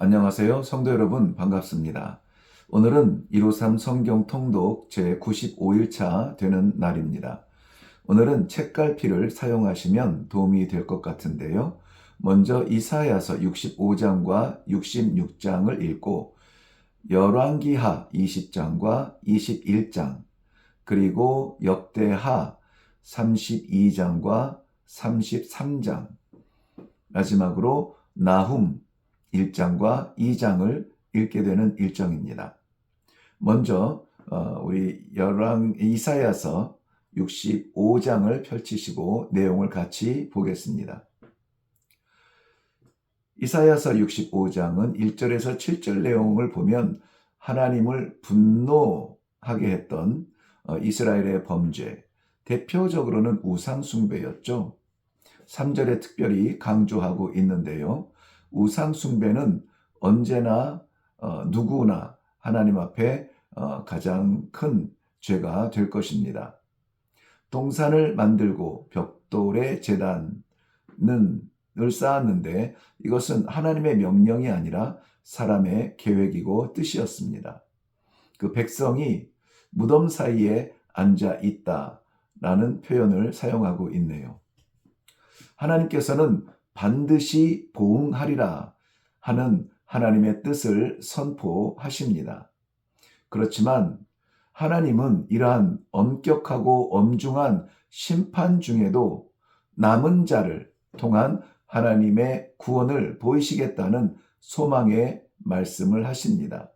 안녕하세요. 성도 여러분, 반갑습니다. 오늘은 153 성경 통독 제95일차 되는 날입니다. 오늘은 책갈피를 사용하시면 도움이 될 것 같은데요. 먼저 이사야서 65장과 66장을 읽고 열왕기하 20장과 21장, 그리고 역대하 32장과 33장, 마지막으로 나훔 1장과 2장을 읽게 되는 일정입니다. 먼저 우리 이사야서 65장을 펼치시고 내용을 같이 보겠습니다. 이사야서 65장은 1절에서 7절 내용을 보면 하나님을 분노하게 했던 이스라엘의 범죄, 대표적으로는 우상 숭배였죠. 3절에 특별히 강조하고 있는데요. 우상 숭배는 언제나 누구나 하나님 앞에 가장 큰 죄가 될 것입니다. 동산을 만들고 벽돌에 제단을 쌓았는데 이것은 하나님의 명령이 아니라 사람의 계획이고 뜻이었습니다. 그 백성이 무덤 사이에 앉아 있다라는 표현을 사용하고 있네요. 하나님께서는 반드시 보응하리라 하는 하나님의 뜻을 선포하십니다. 그렇지만 하나님은 이러한 엄격하고 엄중한 심판 중에도 남은 자를 통한 하나님의 구원을 보이시겠다는 소망의 말씀을 하십니다.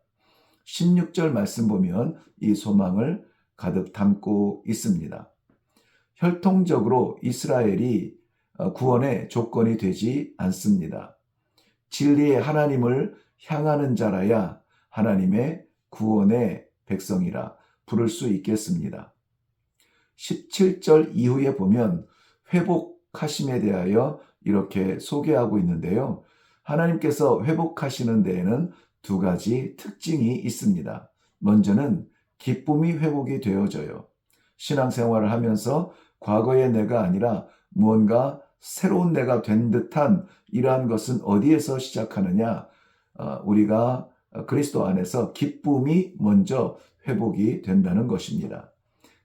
16절 말씀 보면 이 소망을 가득 담고 있습니다. 혈통적으로 이스라엘이 구원의 조건이 되지 않습니다. 진리의 하나님을 향하는 자라야 하나님의 구원의 백성이라 부를 수 있겠습니다. 17절 이후에 보면 회복하심에 대하여 이렇게 소개하고 있는데요. 하나님께서 회복하시는 데에는 두 가지 특징이 있습니다. 먼저는 기쁨이 회복이 되어져요. 신앙생활을 하면서 과거의 내가 아니라 무언가 새로운 내가 된 듯한 이러한 것은 어디에서 시작하느냐? 우리가 그리스도 안에서 기쁨이 먼저 회복이 된다는 것입니다.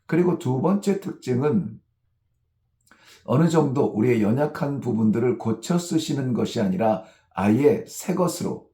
그리고 두 번째 특징은 어느 정도 우리의 연약한 부분들을 고쳐 쓰시는 것이 아니라 아예 새 것으로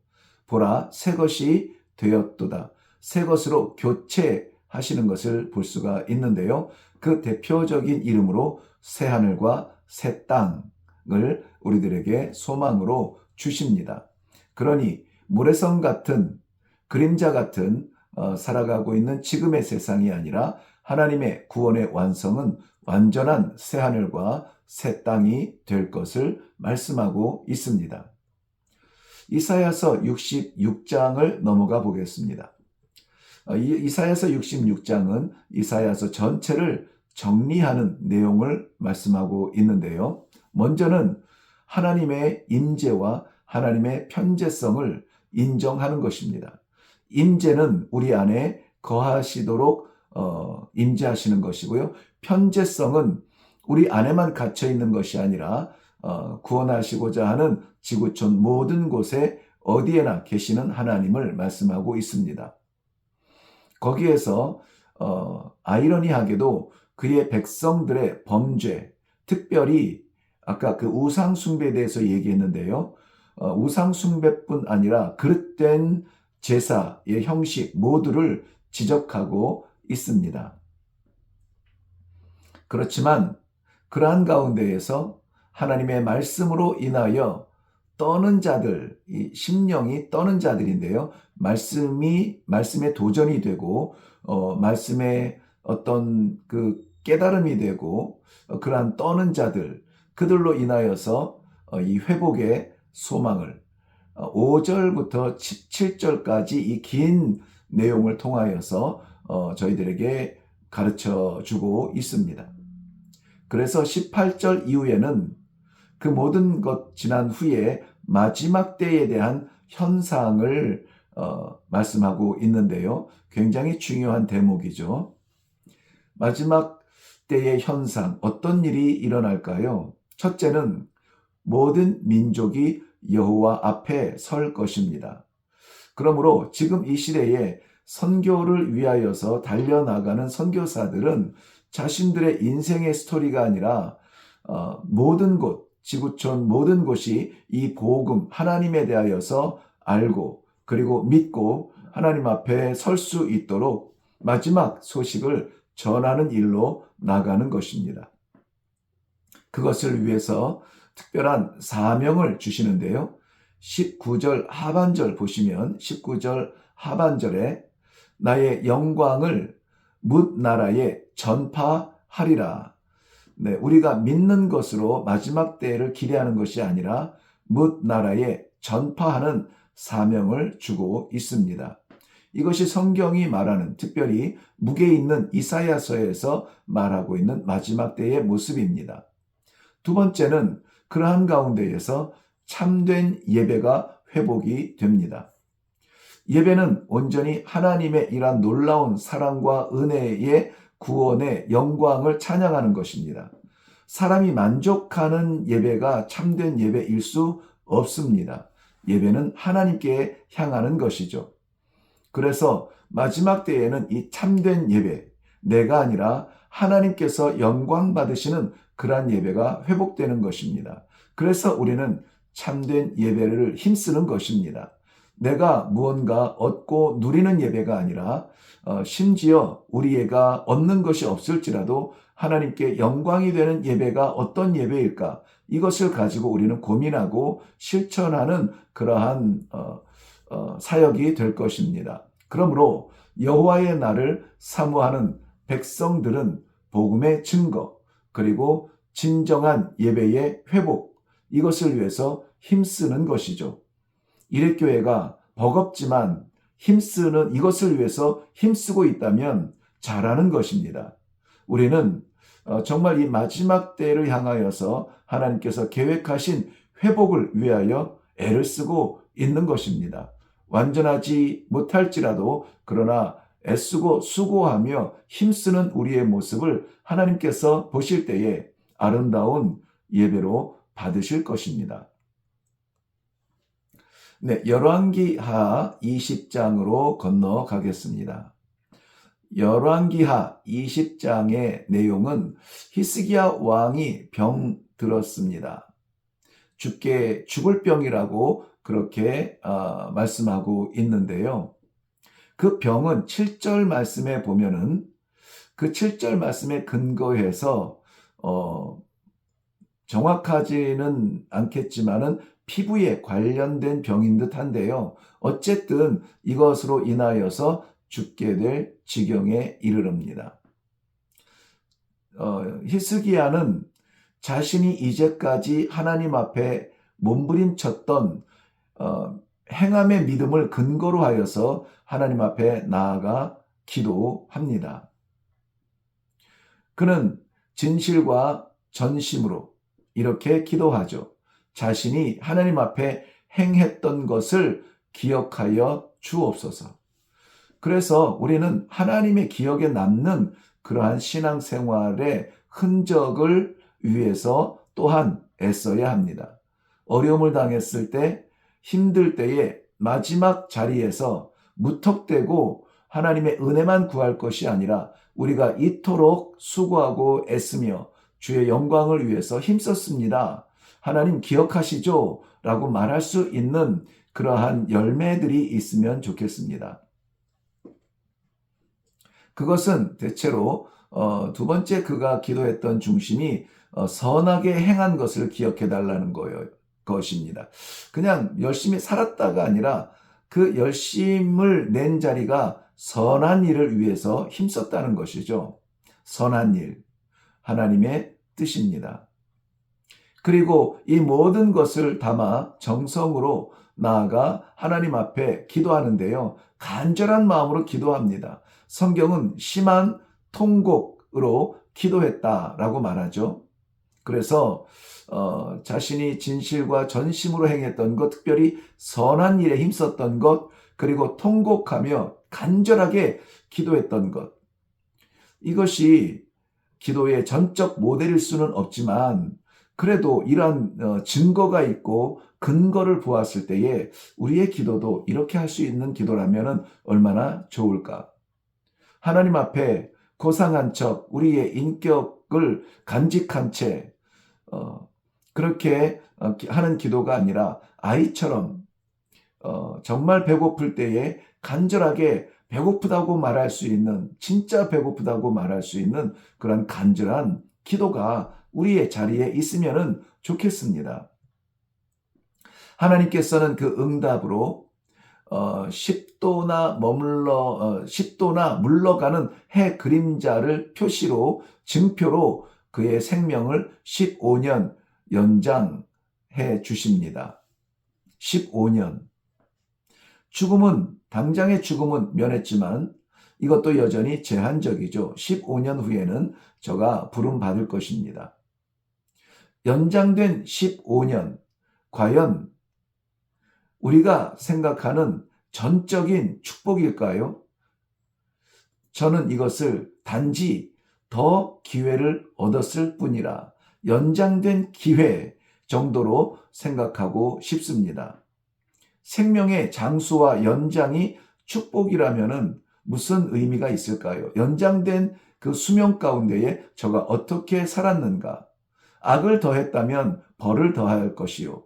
보라 새 것이 되었도다. 새 것으로 교체하시는 것을 볼 수가 있는데요. 그 대표적인 이름으로 새 하늘과 새 땅을 우리들에게 소망으로 주십니다. 그러니 모래성 같은 그림자 같은 살아가고 있는 지금의 세상이 아니라 하나님의 구원의 완성은 완전한 새 하늘과 새 땅이 될 것을 말씀하고 있습니다. 이사야서 66장을 넘어가 보겠습니다. 이사야서 66장은 이사야서 전체를 정리하는 내용을 말씀하고 있는데요. 먼저는 하나님의 임재와 하나님의 편재성을 인정하는 것입니다. 임재는 우리 안에 거하시도록 임재하시는 것이고요. 편재성은 우리 안에만 갇혀 있는 것이 아니라 구원하시고자 하는 지구촌 모든 곳에 어디에나 계시는 하나님을 말씀하고 있습니다. 거기에서 아이러니하게도 그의 백성들의 범죄, 특별히 아까 그 우상 숭배에 대해서 얘기했는데요. 우상 숭배뿐 아니라 그릇된 제사의 형식 모두를 지적하고 있습니다. 그렇지만 그러한 가운데에서 하나님의 말씀으로 인하여 떠는 자들, 이 심령이 떠는 자들인데요. 말씀에 도전이 되고, 말씀에 어떤 그 깨달음이 되고, 그러한 떠는 자들, 그들로 인하여서 이 회복의 소망을 5절부터 17절까지 이 긴 내용을 통하여서 저희들에게 가르쳐 주고 있습니다. 그래서 18절 이후에는 그 모든 것 지난 후에 마지막 때에 대한 현상을 말씀하고 있는데요. 굉장히 중요한 대목이죠. 마지막 때의 현상, 어떤 일이 일어날까요? 첫째는 모든 민족이 여호와 앞에 설 것입니다. 그러므로 지금 이 시대에 선교를 위하여서 달려나가는 선교사들은 자신들의 인생의 스토리가 아니라 모든 곳, 지구촌 모든 곳이 이 복음, 하나님에 대하여서 알고 그리고 믿고 하나님 앞에 설 수 있도록 마지막 소식을 전하는 일로 나가는 것입니다. 그것을 위해서 특별한 사명을 주시는데요. 19절 하반절 보시면 19절 하반절에 나의 영광을 뭇 나라에 전파하리라. 네, 우리가 믿는 것으로 마지막 때를 기대하는 것이 아니라 뭇 나라에 전파하는 사명을 주고 있습니다. 이것이 성경이 말하는 특별히 묵에 있는 이사야서에서 말하고 있는 마지막 때의 모습입니다. 두 번째는 그러한 가운데에서 참된 예배가 회복이 됩니다. 예배는 온전히 하나님의 이러한 놀라운 사랑과 은혜의 구원의 영광을 찬양하는 것입니다. 사람이 만족하는 예배가 참된 예배일 수 없습니다. 예배는 하나님께 향하는 것이죠. 그래서 마지막 때에는 이 참된 예배, 내가 아니라 하나님께서 영광 받으시는 그러한 예배가 회복되는 것입니다. 그래서 우리는 참된 예배를 힘쓰는 것입니다. 내가 무언가 얻고 누리는 예배가 아니라 심지어 우리가 얻는 것이 없을지라도 하나님께 영광이 되는 예배가 어떤 예배일까? 이것을 가지고 우리는 고민하고 실천하는 그러한 사역이 될 것입니다. 그러므로 여호와의 날을 사모하는 백성들은 복음의 증거 그리고 진정한 예배의 회복 이것을 위해서 힘쓰는 것이죠. 일회교회가 버겁지만 힘쓰는 이것을 위해서 힘쓰고 있다면 잘하는 것입니다. 우리는 정말 이 마지막 때를 향하여서 하나님께서 계획하신 회복을 위하여 애를 쓰고 있는 것입니다. 완전하지 못할지라도 그러나 애쓰고 수고하며 힘쓰는 우리의 모습을 하나님께서 보실 때에 아름다운 예배로 받으실 것입니다. 네, 열왕기하 20장으로 건너가겠습니다. 열왕기하 20장의 내용은 히스기야 왕이 병 들었습니다. 죽을 병이라고 그렇게 말씀하고 있는데요. 그 병은 7절 말씀에 보면은 그 7절 말씀에 근거해서 정확하지는 않겠지만은 피부에 관련된 병인 듯한데요. 어쨌든 이것으로 인하여서 죽게 될 지경에 이르릅니다. 히스기야는 자신이 이제까지 하나님 앞에 몸부림쳤던 행함의 믿음을 근거로 하여서 하나님 앞에 나아가 기도합니다. 그는 진실과 전심으로 이렇게 기도하죠. 자신이 하나님 앞에 행했던 것을 기억하여 주옵소서. 그래서 우리는 하나님의 기억에 남는 그러한 신앙생활의 흔적을 위해서 또한 애써야 합니다. 어려움을 당했을 때, 힘들 때에 마지막 자리에서 무턱대고 하나님의 은혜만 구할 것이 아니라 우리가 이토록 수고하고 애쓰며 주의 영광을 위해서 힘썼습니다. 하나님 기억하시죠? 라고 말할 수 있는 그러한 열매들이 있으면 좋겠습니다. 그것은 대체로 두 번째 그가 기도했던 중심이 선하게 행한 것을 기억해 달라는 것입니다. 그냥 열심히 살았다가 아니라 그 열심을 낸 자리가 선한 일을 위해서 힘썼다는 것이죠. 선한 일, 하나님의 뜻입니다. 그리고 이 모든 것을 담아 정성으로 나아가 하나님 앞에 기도하는데요. 간절한 마음으로 기도합니다. 성경은 심한 통곡으로 기도했다라고 말하죠. 그래서 자신이 진실과 전심으로 행했던 것, 특별히 선한 일에 힘썼던 것, 그리고 통곡하며 간절하게 기도했던 것. 이것이 기도의 전적 모델일 수는 없지만 그래도 이러한 증거가 있고 근거를 보았을 때에 우리의 기도도 이렇게 할 수 있는 기도라면 얼마나 좋을까? 하나님 앞에 고상한 척 우리의 인격을 간직한 채 그렇게 하는 기도가 아니라 아이처럼 정말 배고플 때에 간절하게 배고프다고 말할 수 있는, 진짜 배고프다고 말할 수 있는 그런 간절한 기도가 우리의 자리에 있으면 좋겠습니다. 하나님께서는 그 응답으로 10도나 물러가는 해 그림자를 표시로, 증표로 그의 생명을 15년 연장해 주십니다. 15년. 당장의 죽음은 면했지만 이것도 여전히 제한적이죠. 15년 후에는 저가 부름받을 것입니다. 연장된 15년, 과연 우리가 생각하는 전적인 축복일까요? 저는 이것을 단지 더 기회를 얻었을 뿐이라 연장된 기회 정도로 생각하고 싶습니다. 생명의 장수와 연장이 축복이라면 무슨 의미가 있을까요? 연장된 그 수명 가운데에 저가 어떻게 살았는가? 악을 더했다면 벌을 더할 것이요.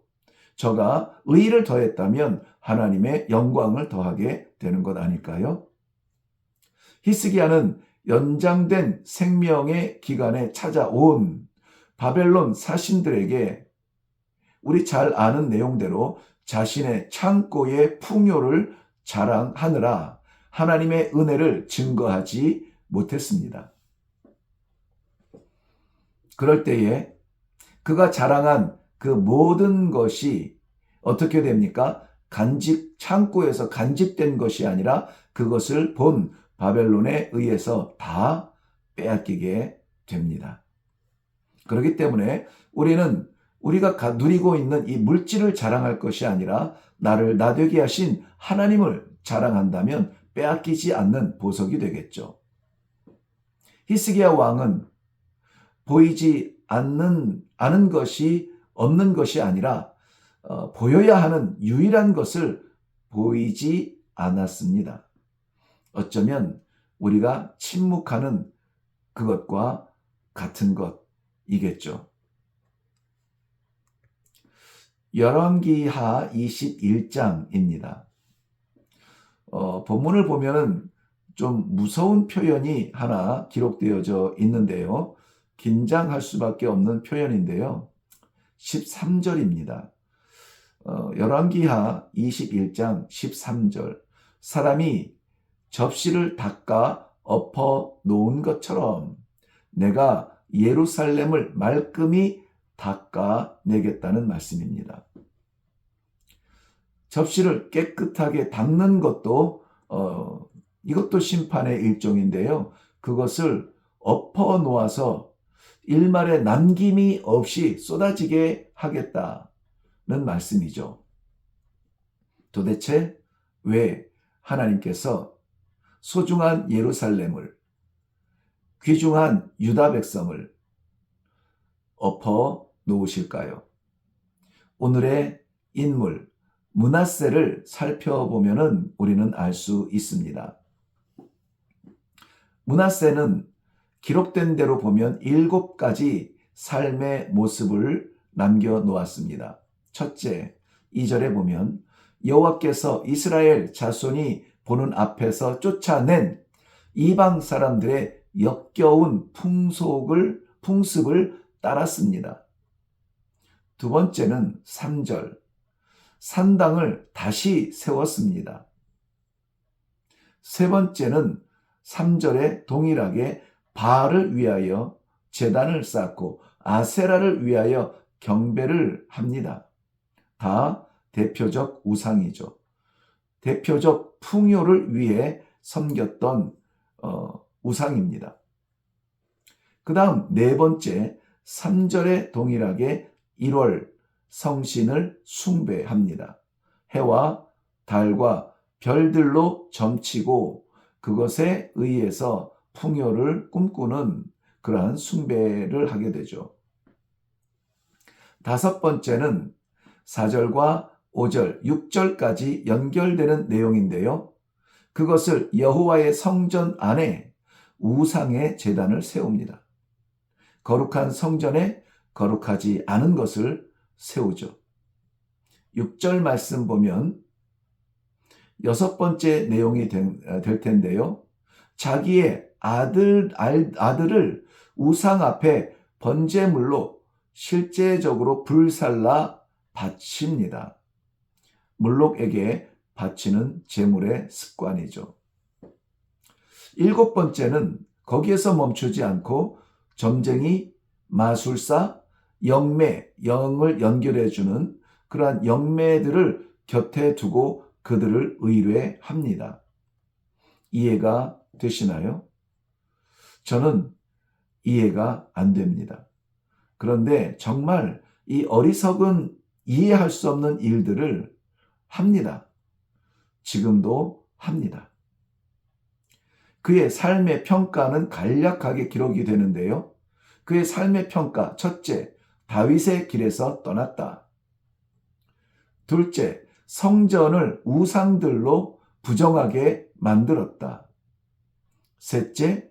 저가 의를 더했다면 하나님의 영광을 더하게 되는 것 아닐까요? 히스기야는 연장된 생명의 기간에 찾아온 바벨론 사신들에게 우리 잘 아는 내용대로 자신의 창고의 풍요를 자랑하느라 하나님의 은혜를 증거하지 못했습니다. 그럴 때에 그가 자랑한 그 모든 것이 어떻게 됩니까? 창고에서 간직된 것이 아니라 그것을 본 바벨론에 의해서 다 빼앗기게 됩니다. 그렇기 때문에 우리가 누리고 있는 이 물질을 자랑할 것이 아니라 나를 나되게 하신 하나님을 자랑한다면 빼앗기지 않는 보석이 되겠죠. 히스기야 왕은 보이지 않는 것이 없는 것이 아니라 보여야 하는 유일한 것을 보이지 않았습니다. 어쩌면 우리가 침묵하는 그것과 같은 것이겠죠. 열왕기하 21장입니다. 본문을 보면은 좀 무서운 표현이 하나 기록되어져 있는데요. 긴장할 수밖에 없는 표현인데요. 13절입니다. 열왕기하 21장 13절. 사람이 접시를 닦아 엎어 놓은 것처럼 내가 예루살렘을 말끔히 닦아내겠다는 말씀입니다. 접시를 깨끗하게 닦는 것도 이것도 심판의 일종인데요. 그것을 엎어 놓아서 일말의 남김이 없이 쏟아지게 하겠다는 말씀이죠. 도대체 왜 하나님께서 소중한 예루살렘을, 귀중한 유다 백성을 엎어 놓으실까요? 오늘의 인물 므낫세를 살펴보면 우리는 알 수 있습니다. 므낫세는 기록된 대로 보면 7가지 삶의 모습을 남겨놓았습니다. 첫째, 2절에 보면 여호와께서 이스라엘 자손이 보는 앞에서 쫓아낸 이방 사람들의 역겨운 풍습을 따랐습니다. 두 번째는 3절, 산당을 다시 세웠습니다. 세 번째는 3절에 동일하게 바알을 위하여 제단을 쌓고 아세라를 위하여 경배를 합니다. 다 대표적 우상이죠. 대표적 풍요를 위해 섬겼던 우상입니다. 그 다음 네 번째, 3절에 동일하게 1월 성신을 숭배합니다. 해와 달과 별들로 점치고 그것에 의해서 풍요를 꿈꾸는 그러한 숭배를 하게 되죠. 다섯 번째는 4절과 5절, 6절까지 연결되는 내용인데요. 그것을 여호와의 성전 안에 우상의 제단을 세웁니다. 거룩한 성전에 거룩하지 않은 것을 세우죠. 6절 말씀 보면 여섯 번째 내용이 될 텐데요. 자기의 아들을 우상 앞에 번제물로 실제적으로 불살라 바칩니다. 몰록에게 바치는 제물의 습관이죠. 일곱 번째는 거기에서 멈추지 않고 점쟁이, 마술사, 영매, 영을 연결해주는 그러한 영매들을 곁에 두고 그들을 의뢰합니다. 이해가 되시나요? 저는 이해가 안 됩니다. 그런데 정말 이 어리석은 이해할 수 없는 일들을 합니다. 지금도 합니다. 그의 삶의 평가는 간략하게 기록이 되는데요. 그의 삶의 평가, 첫째, 다윗의 길에서 떠났다. 둘째, 성전을 우상들로 부정하게 만들었다. 셋째,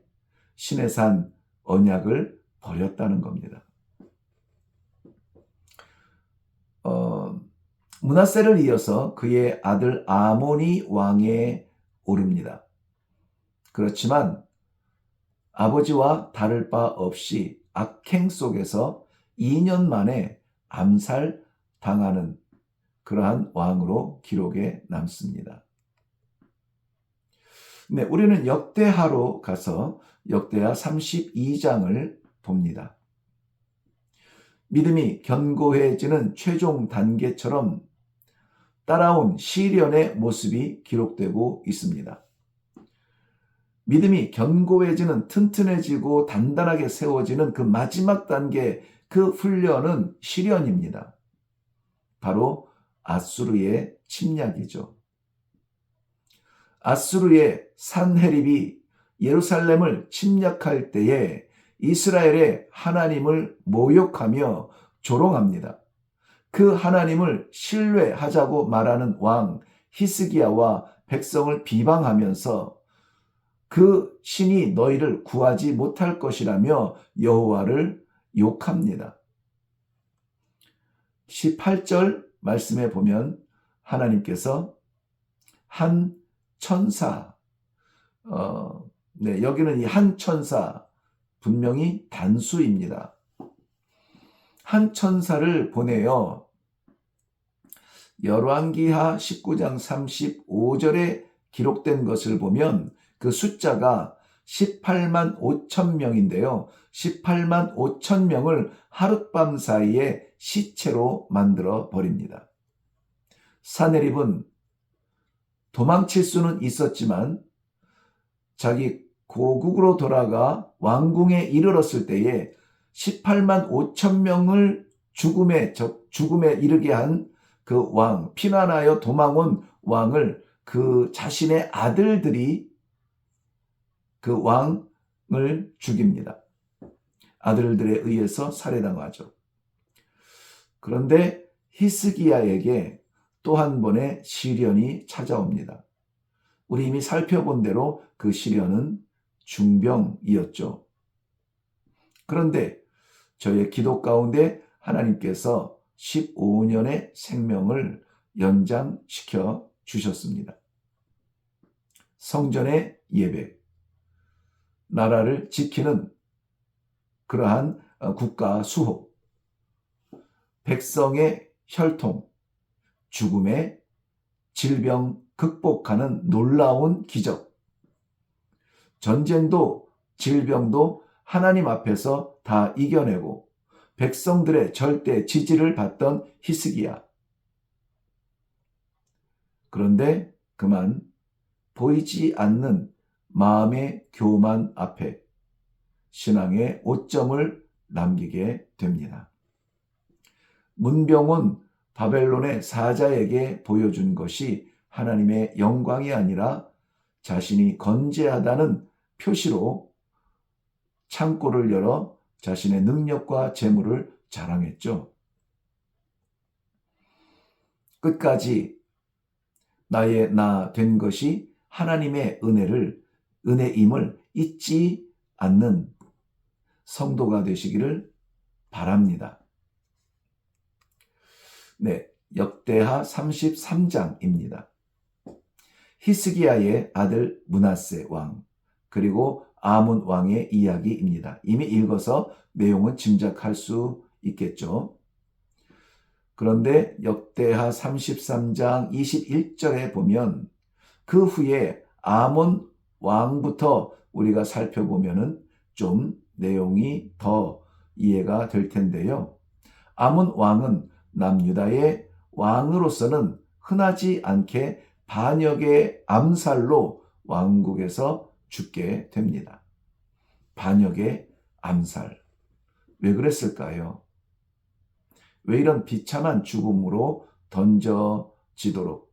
신의 산 언약을 버렸다는 겁니다. 므낫세를 이어서 그의 아들 아몬이 왕에 오릅니다. 그렇지만 아버지와 다를 바 없이 악행 속에서 2년 만에 암살당하는 그러한 왕으로 기록에 남습니다. 네, 우리는 역대하로 가서 역대하 32장을 봅니다. 믿음이 견고해지는 최종 단계처럼 따라온 시련의 모습이 기록되고 있습니다. 믿음이 견고해지는, 튼튼해지고 단단하게 세워지는 그 마지막 단계, 그 훈련은 시련입니다. 바로 아수르의 침략이죠. 아수르의 산헤립이 예루살렘을 침략할 때에 이스라엘의 하나님을 모욕하며 조롱합니다. 그 하나님을 신뢰하자고 말하는 왕 히스기야와 백성을 비방하면서 그 신이 너희를 구하지 못할 것이라며 여호와를 욕합니다. 18절 말씀에 보면 하나님께서 한 천사, 여기는 이 한 천사 분명히 단수입니다. 한 천사를 보내어 열왕기하 19장 35절에 기록된 것을 보면 그 숫자가 18만 5천 명인데요. 18만 5천 명을 하룻밤 사이에 시체로 만들어 버립니다. 사네립은 도망칠 수는 있었지만 자기 고국으로 돌아가 왕궁에 이르렀을 때에 18만 5천 명을 죽음에 이르게 한 그 왕, 피난하여 도망온 왕을 그 자신의 아들들이 그 왕을 죽입니다. 아들들에 의해서 살해당하죠. 그런데 히스기야에게 또 한 번의 시련이 찾아옵니다. 우리 이미 살펴본 대로 그 시련은 중병이었죠. 그런데 저의 기도 가운데 하나님께서 15년의 생명을 연장시켜 주셨습니다. 성전의 예배, 나라를 지키는 그러한 국가 수호, 백성의 혈통, 죽음의 질병 극복하는 놀라운 기적, 전쟁도 질병도 하나님 앞에서 다 이겨내고 백성들의 절대 지지를 받던 히스기야. 그런데 그만 보이지 않는 마음의 교만 앞에 신앙의 오점을 남기게 됩니다. 문병은 바벨론의 사자에게 보여준 것이 하나님의 영광이 아니라 자신이 건재하다는 표시로 창고를 열어 자신의 능력과 재물을 자랑했죠. 끝까지 나의 나 된 것이 하나님의 은혜임을 잊지 않는 성도가 되시기를 바랍니다. 네, 역대하 33장입니다. 히스기야의 아들 므낫세 왕, 그리고 아몬 왕의 이야기입니다. 이미 읽어서 내용은 짐작할 수 있겠죠. 그런데 역대하 33장 21절에 보면 그 후에 아몬 왕부터 우리가 살펴보면은 좀 내용이 더 이해가 될 텐데요. 아몬 왕은 남유다의 왕으로서는 흔하지 않게 반역의 암살로 왕국에서 죽게 됩니다. 반역의 암살. 왜 그랬을까요? 왜 이런 비참한 죽음으로 던져지도록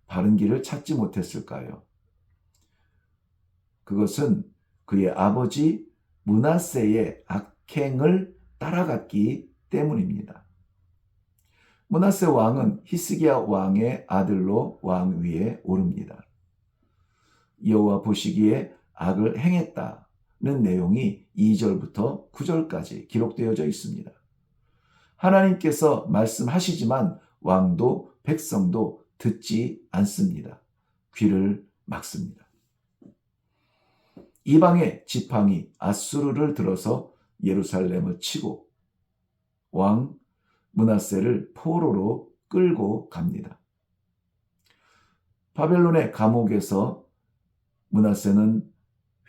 바른 길을 찾지 못했을까요? 그것은 그의 아버지 므낫세의 악행을 따라갔기 때문입니다. 므낫세 왕은 히스기야 왕의 아들로 왕 위에 오릅니다. 여호와 보시기에 악을 행했다는 내용이 2절부터 9절까지 기록되어져 있습니다. 하나님께서 말씀하시지만 왕도 백성도 듣지 않습니다. 귀를 막습니다. 이방의 지팡이 아수르를 들어서 예루살렘을 치고 왕 므낫세를 포로로 끌고 갑니다. 바벨론의 감옥에서 므낫세는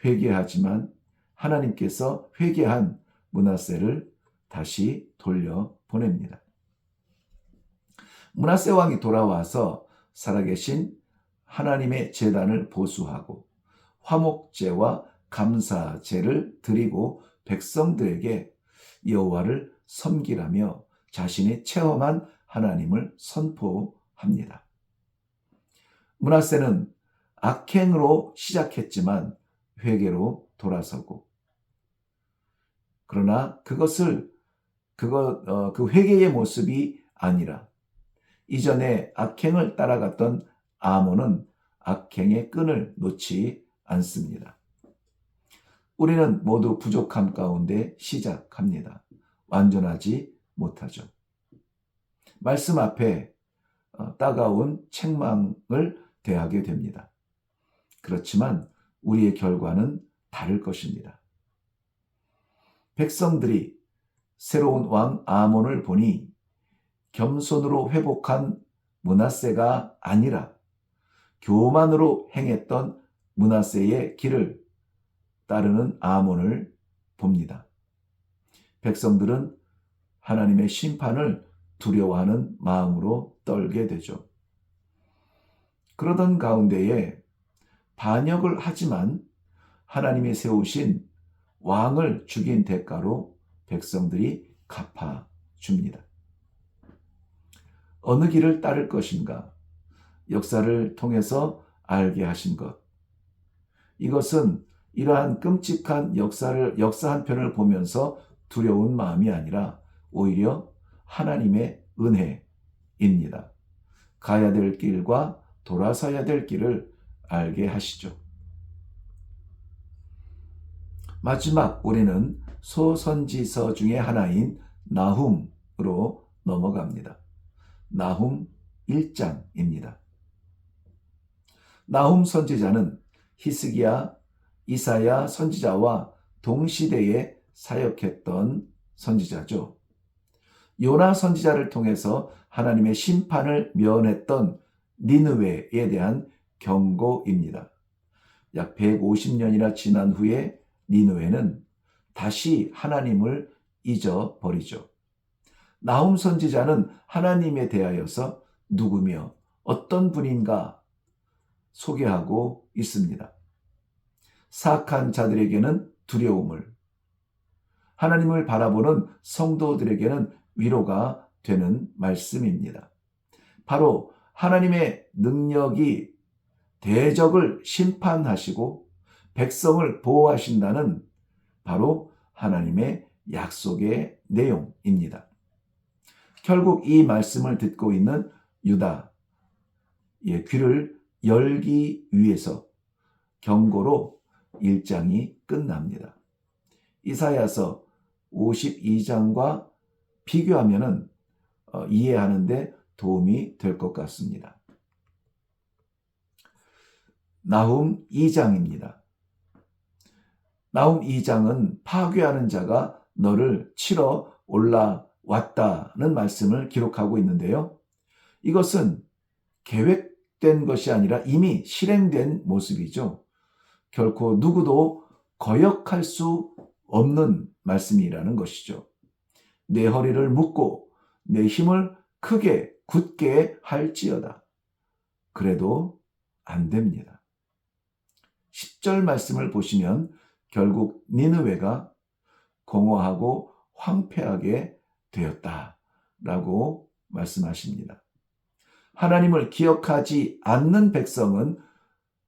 회개하지만 하나님께서 회개한 므낫세를 다시 돌려보냅니다. 므낫세 왕이 돌아와서 살아계신 하나님의 제단을 보수하고 화목제와 감사제를 드리고 백성들에게 여호와를 섬기라며 자신이 체험한 하나님을 선포합니다. 므낫세는 악행으로 시작했지만 회개로 돌아서고, 그러나 그 회개의 모습이 아니라 이전에 악행을 따라갔던 아몬은 악행의 끈을 놓지 않습니다. 우리는 모두 부족함 가운데 시작합니다. 완전하지 못하죠. 말씀 앞에 따가운 책망을 대하게 됩니다. 그렇지만 우리의 결과는 다를 것입니다. 백성들이 새로운 왕 아몬을 보니 겸손으로 회복한 므낫세가 아니라 교만으로 행했던 므낫세의 길을 따르는 아몬을 봅니다. 백성들은 하나님의 심판을 두려워하는 마음으로 떨게 되죠. 그러던 가운데에 반역을 하지만 하나님이 세우신 왕을 죽인 대가로 백성들이 갚아줍니다. 어느 길을 따를 것인가? 역사를 통해서 알게 하신 것. 이것은 이러한 끔찍한 역사 한 편을 보면서 두려운 마음이 아니라 오히려 하나님의 은혜입니다. 가야 될 길과 돌아서야 될 길을 알게 하시죠. 마지막 우리는 소선지서 중에 하나인 나훔으로 넘어갑니다. 나훔 1장입니다. 나훔 선지자는 히스기야, 이사야 선지자와 동시대에 사역했던 선지자죠. 요나 선지자를 통해서 하나님의 심판을 면했던 니느웨에 대한 경고입니다. 약 150년이나 지난 후에 니느웨는 다시 하나님을 잊어버리죠. 나훔 선지자는 하나님에 대하여서 누구며 어떤 분인가 소개하고 있습니다. 사악한 자들에게는 두려움을, 하나님을 바라보는 성도들에게는 위로가 되는 말씀입니다. 바로 하나님의 능력이 대적을 심판하시고 백성을 보호하신다는 바로 하나님의 약속의 내용입니다. 결국 이 말씀을 듣고 있는 유다의 귀를 열기 위해서 경고로 1장이 끝납니다. 이사야서 52장과 비교하면은 이해하는데 도움이 될 것 같습니다. 나훔 2장입니다. 나훔 2장은 파괴하는 자가 너를 치러 올라왔다는 말씀을 기록하고 있는데요. 이것은 계획된 것이 아니라 이미 실행된 모습이죠. 결코 누구도 거역할 수 없는 말씀이라는 것이죠. 내 허리를 묶고 내 힘을 크게 굳게 할지어다. 그래도 안 됩니다. 10절 말씀을 보시면 결국 니느웨가 공허하고 황폐하게 되었다라고 말씀하십니다. 하나님을 기억하지 않는 백성은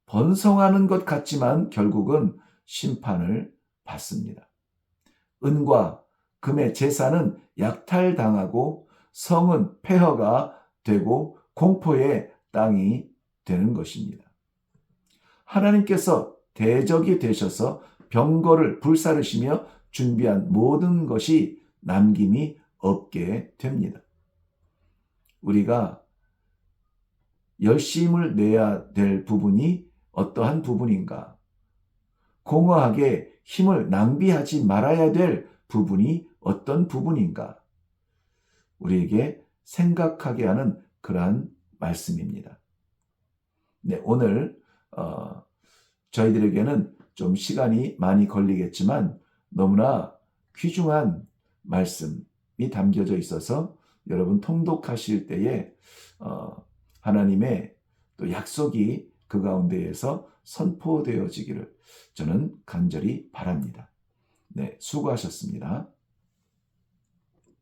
번성하는 것 같지만 결국은 심판을 받습니다. 은과 금의 재산은 약탈당하고 성은 폐허가 되고 공포의 땅이 되는 것입니다. 하나님께서 대적이 되셔서 병거를 불사르시며 준비한 모든 것이 남김이 없게 됩니다. 우리가 열심을 내야 될 부분이 어떠한 부분인가? 공허하게 힘을 낭비하지 말아야 될 부분이 어떤 부분인가? 우리에게 생각하게 하는 그러한 말씀입니다. 네, 오늘 저희들에게는 좀 시간이 많이 걸리겠지만 너무나 귀중한 말씀이 담겨져 있어서 여러분 통독하실 때에 하나님의 또 약속이 그 가운데에서 선포되어지기를 저는 간절히 바랍니다. 네, 수고하셨습니다.